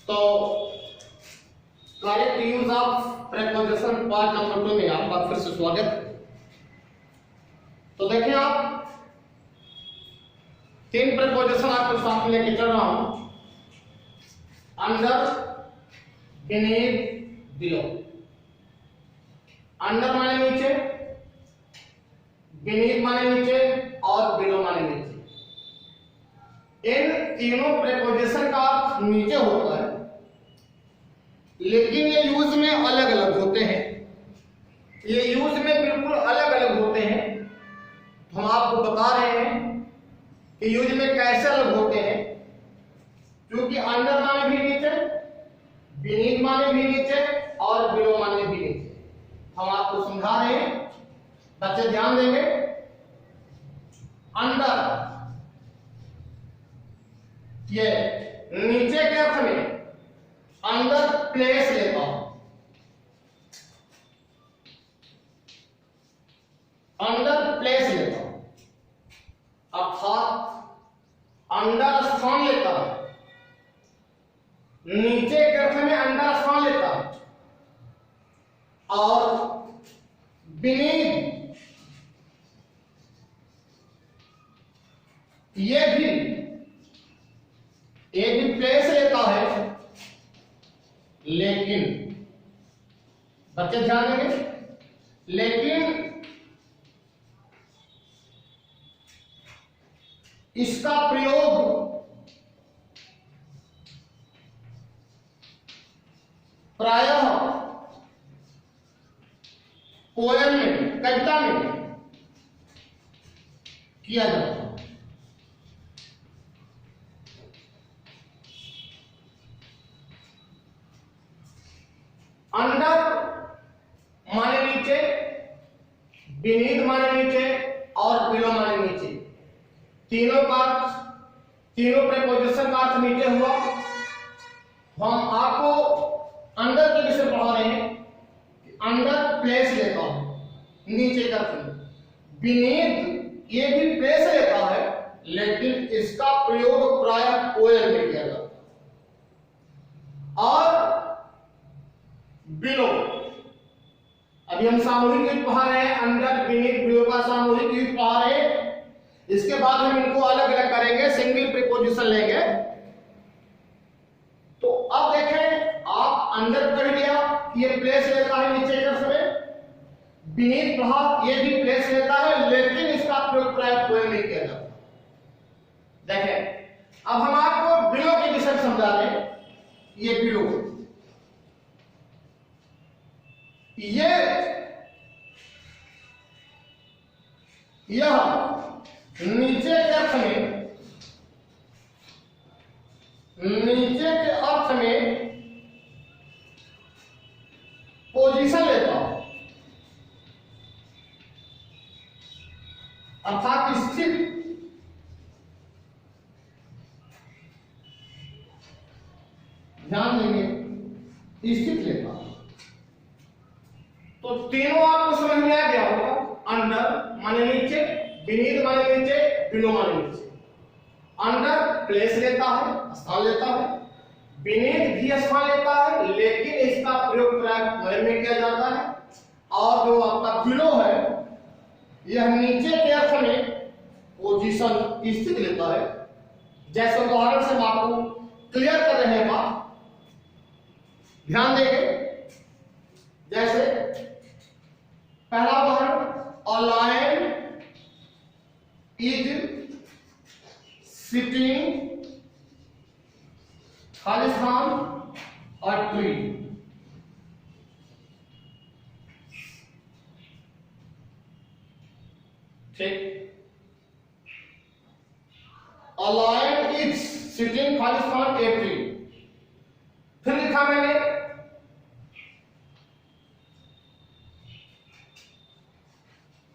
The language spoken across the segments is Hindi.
तो correct use of preposition part number 2 में आपका फिर से स्वागत। तो देखिए आप 3 प्रीपोजिशन आपके साथ लेके चल रहा हूं, अंडर, बीनीथ, बिलो। अंडर माने नीचे, बीनीथ माने नीचे और बिलो माने नीचे। इन तीनों प्रीपोजिशन का अर्थ नीचे होता है, लेकिन ये यूज में अलग अलग होते हैं। ये यूज में बिल्कुल अलग अलग होते हैं। हम आपको बता रहे हैं कि यूज में कैसे अलग होते हैं, क्योंकि अंडर माने भी नीचे, बीनीथ माने भी नीचे और बिलो माने भी नीचे। हम आपको समझा रहे हैं, बच्चे ध्यान देंगे। अंडर ये नीचे के अर्थ में अंदर प्लेस लेता हूं, अंदर प्लेस लेता हूं, अर्थात अंदर स्थान लेता है। नीचे के अर्थ में अंदर स्थान लेता है और बीनीथ ये भी प्लेस लेता है, लेकिन बच्चे ध्यान देंगे, लेकिन इसका प्रयोग प्रायः पोएम में, कविता में किया जाता है। अंडर माने नीचे, बीनीथ माने नीचे और बिलो माने नीचे। तीनों प्रीपोजिशन का अर्थ नीचे हुआ। हम आपको अंदर के विषय पढ़ा रहे हैं। अंडर प्लेस लेता हूं नीचे का अर्थ, बीनीथ ये भी प्लेस लेता है, लेकिन इसका प्रयोग प्रायः पोएम में किया जाता है। और बिलो, अभी हम सामूहिक युक्त पढ़ा रहे हैं, अंडर, बीनीथ, बिलो का सामूहिक युक्त पढ़ा रहे हैं। इसके बाद हम इनको अलग अलग करेंगे, सिंगल प्रीपोजिशन लेंगे। तो अब देखें, आप अंडर पढ़ लिया कि ये प्लेस लेता है नीचे के अर्थ में, बीनीथ पढ़ा ये भी प्लेस लेता है, लेकिन इसका प्रयोग प्रायः पोएम में किया जाता है। देखें, अब हम आपको बिलो के विषय समझा रहे हैं। ये बिलो, यह नीचे के अर्थ में, नीचे के अर्थ में पोजीशन लेता हूं, अर्थात स्थित। ध्यान देंगे, स्थित लेता हूं। तो तीनों आपको समझ में आ गया होगा। अंडर माने नीचे, बीनीथ माने नीचे, बिलो माने नीचे। अंडर प्लेस लेता है, स्थान लेता है, बीनीथ भी स्थान लेता है, लेकिन इसका प्रयोग प्रायः पोएम में किया जाता है। और जो आपका बिलो है, यह नीचे के अर्थ में पोजीशन स्थित लेता है। जैसे उदाहरण से हम आपको क्लियर कर रहे हैं बात, ध्यान देंगे। जैसे पहला उदाहरण, a lion is sitting, Khalistan और ट्री। ठीक, a lion is sitting, Khalistan a tree. फिर लिखा मैंने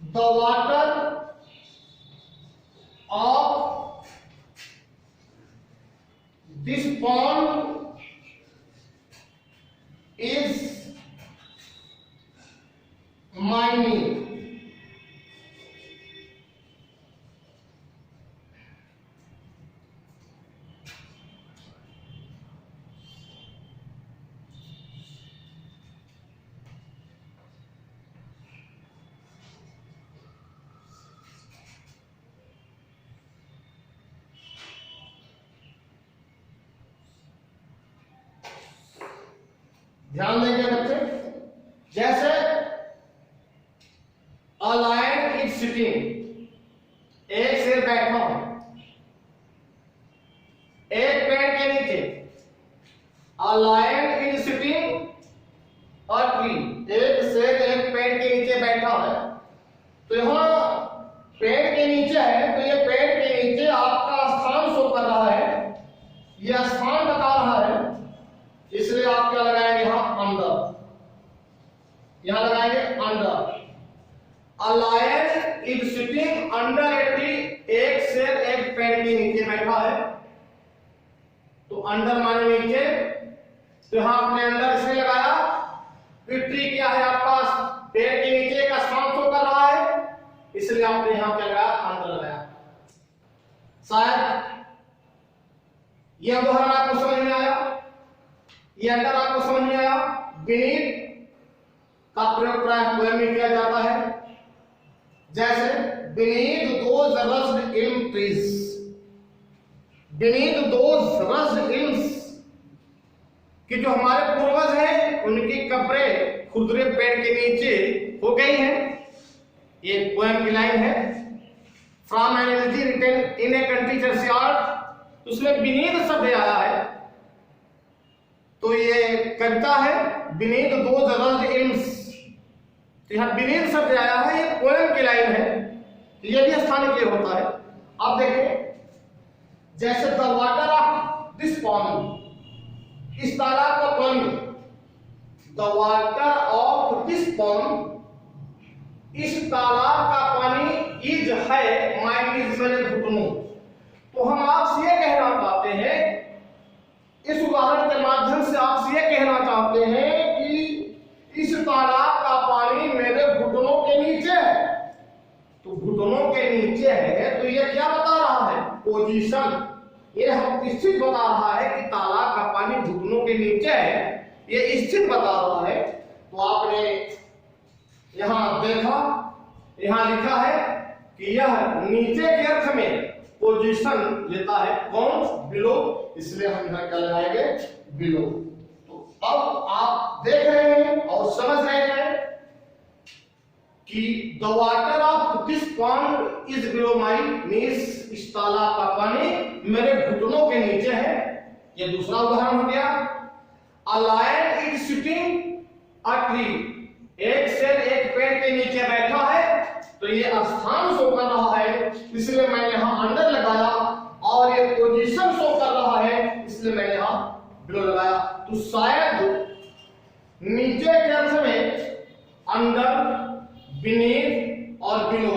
the water of this pond is mining. ध्यान देंगे बच्चे, जैसे अ लायन इज सिटिंग, एक शेर बैठा है एक पेड़ के नीचे। A lion is sitting a tree, एक शेर एक पेड़ के नीचे बैठा है। तो यहां पेड़ के नीचे है, तो ये पेड़ के नीचे आपका स्थान शो कर रहा है, यह स्थान बता रहा है, इसलिए आप क्या लगाएंगे यहां अंडर, यहां लगाएंगे under. A lion is sitting under a tree, एक शेर एक पेड़ के नीचे बैठा है। तो अंडर माने नीचे, तो यहां आपने अंडर इसलिए लगाया, ट्री क्या है आपका पेड़ के नीचे का स्थान शो कर रहा है, इसलिए आपने यहां क्या लगाया, अंडर लगाया। शायद यह उदाहरण आपको समझ में आया, यह अंडर आपको समझ में आया। बीनीथ का प्रयोग प्रायः पोएम में किया जाता है, जैसे बीनीथ दोज रस्ड इल्म ट्रीज, बीनीथ दोज रस्ड इल्म्स, कि जो हमारे पूर्वज हैं उनकी कब्रें खुरदुरे पेड़ के नीचे हो गई हैं। ये पोएम की लाइन है, from an elegy written in a country churchyard, उसमें बीनीथ शब्द आया है, तो ये कविता है बीनीथ दोज रस्ड इल्म्स, तो यहां बीनीथ शब्द आया है, ये पोएम की लाइन है, ये भी स्थान के लिए होता है। आप देखें, जैसे the water of this pond, इस तालाब का पानी, the water of this pond, इस तालाब का पानी इज है, माई इज मेरे घुटनों। तो हम आपसे ये कहना चाहते हैं, इस उदाहरण के माध्यम से आपसे ये कहना चाहते हैं कि इस तालाब का पानी मेरे घुटनों के नीचे है। तो घुटनों के नीचे है, तो ये क्या बता रहा है, पोजीशन, ये हम स्थित बता रहा है कि तालाब का पानी घुटनों के नीचे है, ये स्थित बता रहा है। तो आपने यहां देखा, यहां लिखा है कि यह नीचे के अर्थ में पोजीशन लेता है, कौन, बिलो, इसलिए हम यहां क्या लगाएंगे, बिलो। तो अब आप देख रहे हैं और समझ रहे हैं कि the water of this pond is below my means, इस तालाब का पानी मेरे घुटनों के नीचे है। ये दूसरा उदाहरण हो गया। A lion is sitting a tree, एक शेर एक पेड़ के नीचे बैठा है, तो ये स्थान शो कर रहा है, इसलिए मैंने यहां अंडर लगाया, और ये पोजीशन शो कर रहा है, इसलिए मैंने यहां बिलो लगाया। तो शायद नीचे के अर्थ में अंडर, बीनीथ और बिलो,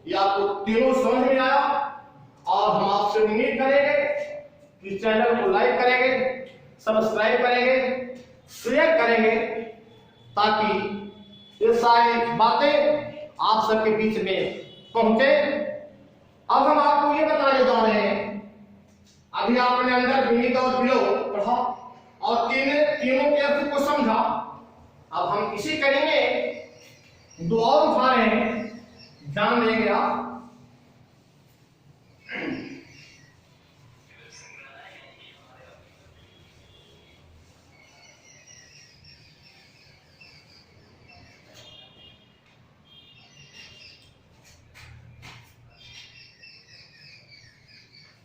ये आपको तीनों समझ में आया। और हम आपसे उम्मीद करेंगे कि चैनल को लाइक करेंगे, सब्सक्राइब करेंगे, शेयर करेंगे, ताकि ये सारी बातें आप सबके बीच में पहुंचे। अब हम आपको ये बताने जा रहे हैं, अभी आपने अंदर, बीनीथ और बिलो पढ़ा और तीनों के अर्थ को समझा। अब हम इसी करेंगे, दो और उठा रहे हैं, ध्यान देंगे आप।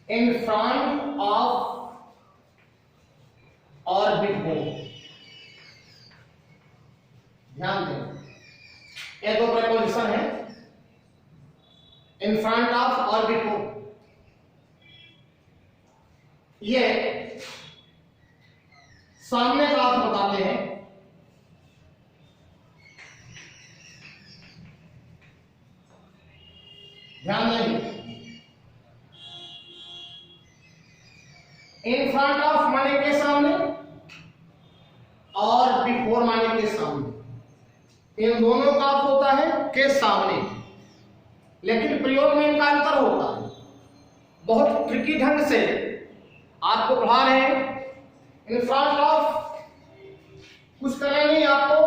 In front of or before, ध्यान दें, ये दो प्रपोजिशन है, इन फ्रंट ऑफ और बिफोर। ये सामने का अर्थ बताते हैं। ध्यान दें, इन फ्रंट ऑफ माने के सामने और बिफोर माने के सामने, इन दोनों का अर्थ होता है के सामने, लेकिन प्रयोग में इनका अंतर होता है। बहुत ट्रिकी ढंग से आपको पढ़ा रहे हैं। इन फ्रंट ऑफ कुछ करना नहीं आपको,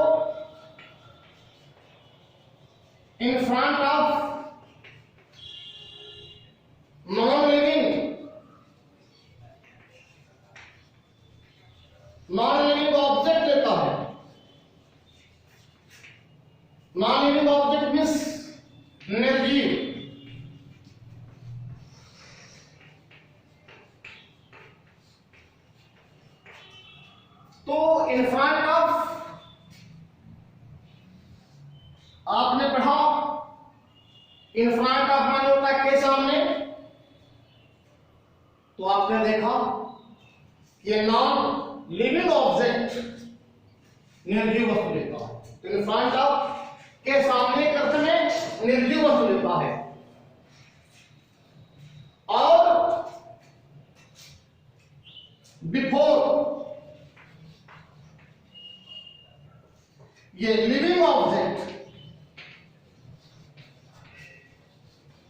इन front of non living object लेता है, नॉन लिविंग ऑब्जेक्ट मीन्स निर्जीव। तो इन फ्रंट ऑफ आपने पढ़ा, इन फ्रंट ऑफ माने होता है के सामने। तो आपने देखा कि ये नॉन लिविंग ऑब्जेक्ट निर्जीव वस्तु लेता है। तो इन फ्रंट ऑफ के सामने के अर्थ में निर्जीव वस्तु लेता है। और बिफोर ये लिविंग ऑब्जेक्ट,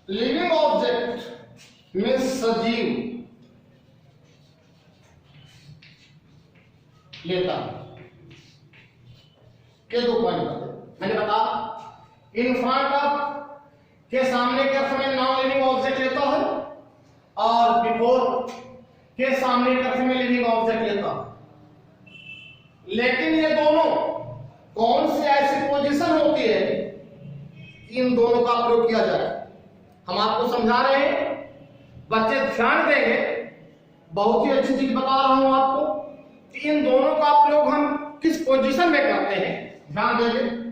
लिविंग ऑब्जेक्ट में सजीव लेता के दो पॉइंट बताए मैंने बता। इन फ्रंट ऑफ के सामने के अर्थ में नॉन लिविंग ऑब्जेक्ट लेता है और बिफोर के सामने के अर्थ में लिविंग ऑब्जेक्ट लेता है। लेकिन ये दोनों कौन सी ऐसी पोजीशन होती है कि इन दोनों का प्रयोग किया जाए? हम आपको समझा रहे हैं, बच्चे ध्यान देंगे, बहुत ही अच्छी चीज बता रहा हूं आपको कि इन दोनों का प्रयोग हम किस पोजीशन में करते हैं। ध्यान देंगे,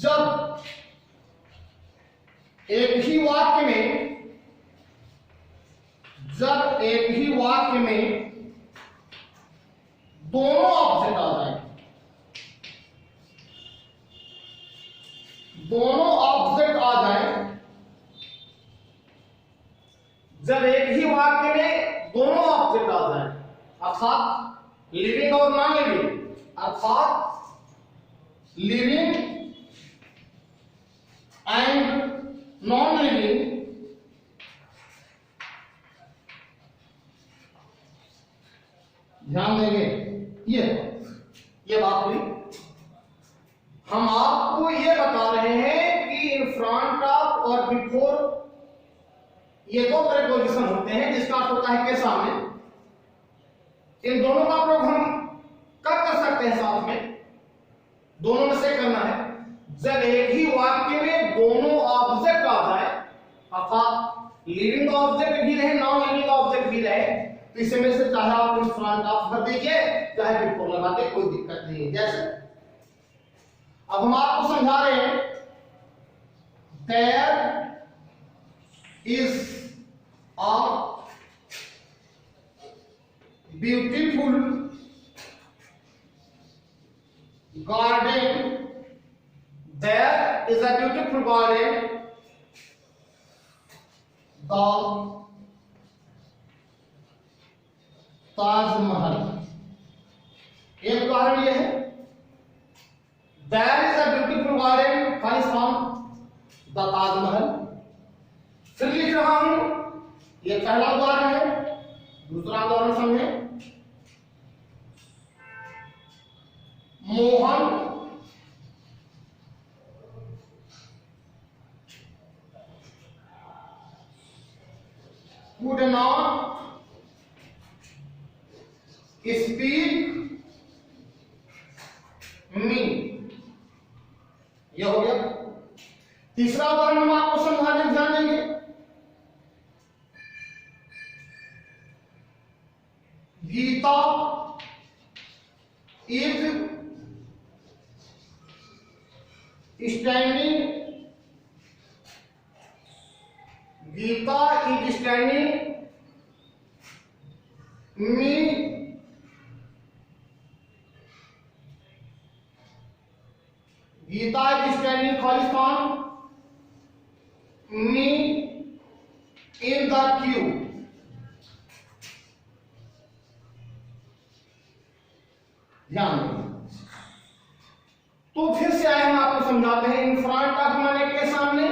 जब एक ही वाक्य में, जब एक ही वाक्य में दोनों ऑब्जेक्ट आ जाए, दोनों ऑब्जेक्ट आ जाए, जब एक ही वाक्य में दोनों ऑब्जेक्ट आ जाए, अर्थात लिविंग और नॉन लिविंग, अर्थात लिविंग एंड नॉन लिविंग, ध्यान देंगे ये बात हुई। हम आपको ये बता रहे हैं कि इन फ्रंट ऑफ और बिफोर ये दो प्रीपोजिशन होते हैं जिसका अर्थ होता है के सामने। इन दोनों का प्रयोग हम कब कर सकते हैं? साथ में, दोनों में से करना है जब एक ही वाक्य में दोनों ऑब्जेक्ट आ जाए, अर्थात लिविंग ऑब्जेक्ट भी रहे, नॉन लिविंग ऑब्जेक्ट भी रहे, तो इसमें से चाहे आप इन फ्रंट ऑफ कर दीजिए चाहे बिफोर लगा दे, कोई दिक्कत नहीं है। जैसे अब हम आपको समझा रहे हैं, there is a beautiful garden, there is a beautiful garden, the Taj Mahal. एक उदाहरण यह है, there is a beautiful garden, Khalistan, the Taj Mahal. फिर लिख रहा हूं, यह पहला उदाहरण है। दूसरा उदाहरण समझे, Mohan could not speak me, यह हो गया। तीसरा उदाहरण हम आपको समझाने ध्यान देंगे, Gita is standing, Gita is standing me, Gita is standing Khalistan me in the queue. ध्यान दें। तो फिर से आए हम आपको समझाते हैं, इन फ्रंट ऑफ माने के सामने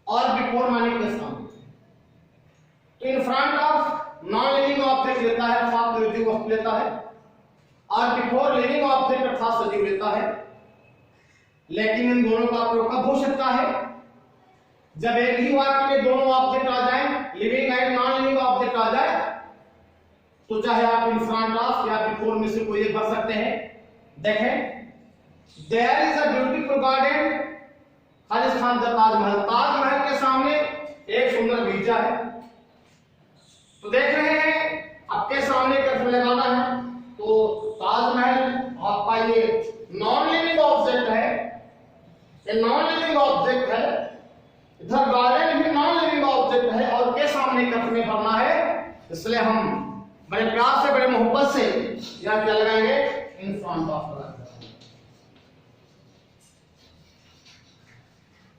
और बिफोर माने के सामने। तो इन front of non living object लेता है अर्थात निर्जीव वस्तु लेता है, और बिफोर लिविंग ऑब्जेक्ट अर्थात सजीव लेता है। लेकिन इन दोनों का प्रयोग कब हो सकता है? जब एक ही वाक्य में दोनों ऑब्जेक्ट आ जाए, living and non living object आ जाए, तो चाहे आप इन फ्रंट ऑफ या बिफोर में से कोई एक भर सकते हैं। देखें, there is a beautiful garden Khalistan का ताजमहल, ताजमहल के सामने एक सुंदर बगीचा है। तो देख रहे हैं आपके सामने कैसे लगाना है। तो ताजमहल आपका ये नॉन लिविंग ऑब्जेक्ट है, ये नॉन लिविंग ऑब्जेक्ट है। इधर गार्डन भी नॉन लिविंग ऑब्जेक्ट है और के सामने कथने करना है, इसलिए हम बड़े प्यार से बड़े मोहब्बत से यह क्या लगाएंगे, इन फ्रंट ऑफ।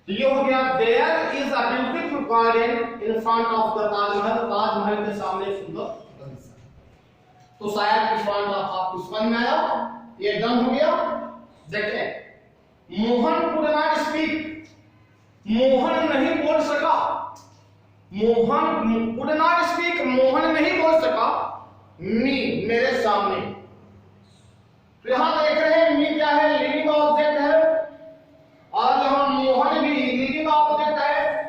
ये हो गया there is a beautiful garden in front of the Taj Mahal, Taj Mahal के सामने सुंदर बगीचा। तो शायद इस फ्रंट ऑफ आपको समझ में आया, ये डन हो गया। देखिए Mohan could not speak, Mohan नहीं बोल सका, Mohan could not speak, Mohan नहीं बोल सका, मी मेरे सामने। तो यहां देख रहे हैं मी क्या है, लिविंग ऑब्जेक्ट है, और यहां मोहन भी लिविंग ऑब्जेक्ट है।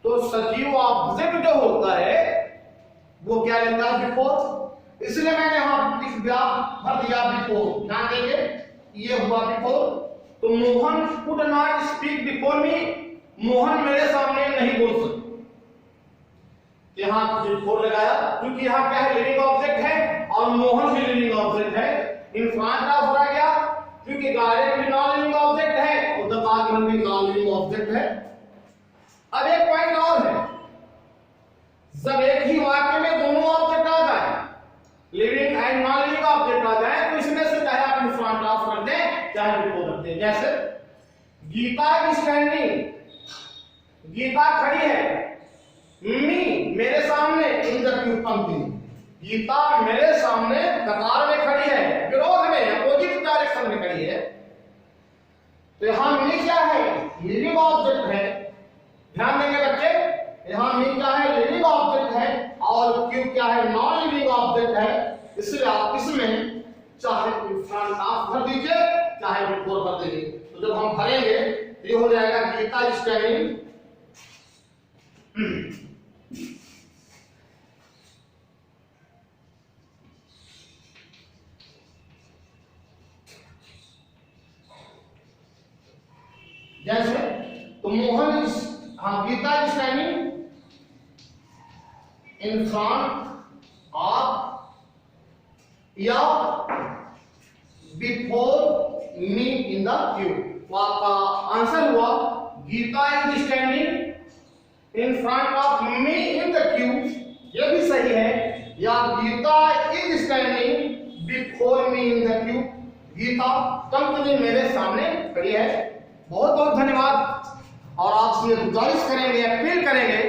तो सजीव ऑब्जेक्ट जो होता है वो क्या लेता है, बिफोर। इसलिए मैंने यहां लिख दिया, भर दिया बिफोर। ध्यान देंगे ये हुआ बिफोर। तो Mohan could not speak before me, Mohan मेरे सामने नहीं बोल सकते। यहां बिफोर लगाया क्योंकि यहां क्या है, लिविंग ऑब्जेक्ट है और मोहन भी लिविंग ऑब्जेक्ट है। इन फ्रंट ऑफ रह गया क्योंकि गार्डन भी नॉन लिविंग ऑब्जेक्ट है और द ताजमहल भी नॉन लिविंग ऑब्जेक्ट है। अब एक पॉइंट और है, जब एक ही वाक्य में दोनों ऑब्जेक्ट आ जाए, living and non living object आ जाए, तो इसमें से चाहे आप इन फ्रंट ऑफ रख दें चाहे बिफोर रख दें। जैसे गीता इज स्टैंडिंग, गीता खड़ी है, मी मेरे सामने, इन द क्यू पंक्ति, गीता मेरे सामने कतार में खड़ी है, विरोध में अपोजिट डायरेक्शन में खड़ी है। तो यहां मी क्या है, लिविंग ऑब्जेक्ट है। ध्यान देंगे बच्चे, यहां मी क्या है, लिविंग ऑब्जेक्ट है और क्यू क्या है, नॉन लिविंग ऑब्जेक्ट है। इसलिए आप इसमें चाहे फ्रंट ऑफ भर दीजिए चाहे बिफोर भर दीजिए। तो जब हम भरेंगे तो ये हो जाएगा गीता स्टैंडिंग, जैसे तो मोहन इज, हाँ Geeta is standing in front of या before me in the queue. तो आपका आंसर हुआ Geeta is standing in front of me in the queue, ये भी सही है, या Geeta is standing before me in the queue, Geeta कंपनी मेरे सामने खड़ी है। बहुत बहुत धन्यवाद और आपसे गुजारिश करेंगे, अपील करेंगे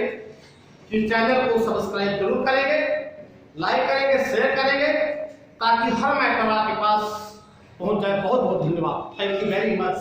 कि चैनल को सब्सक्राइब जरूर करेंगे, लाइक करेंगे, शेयर करेंगे ताकि हर मैटर आपके पास पहुंच जाए। बहुत बहुत धन्यवाद, थैंक यू वेरी मच।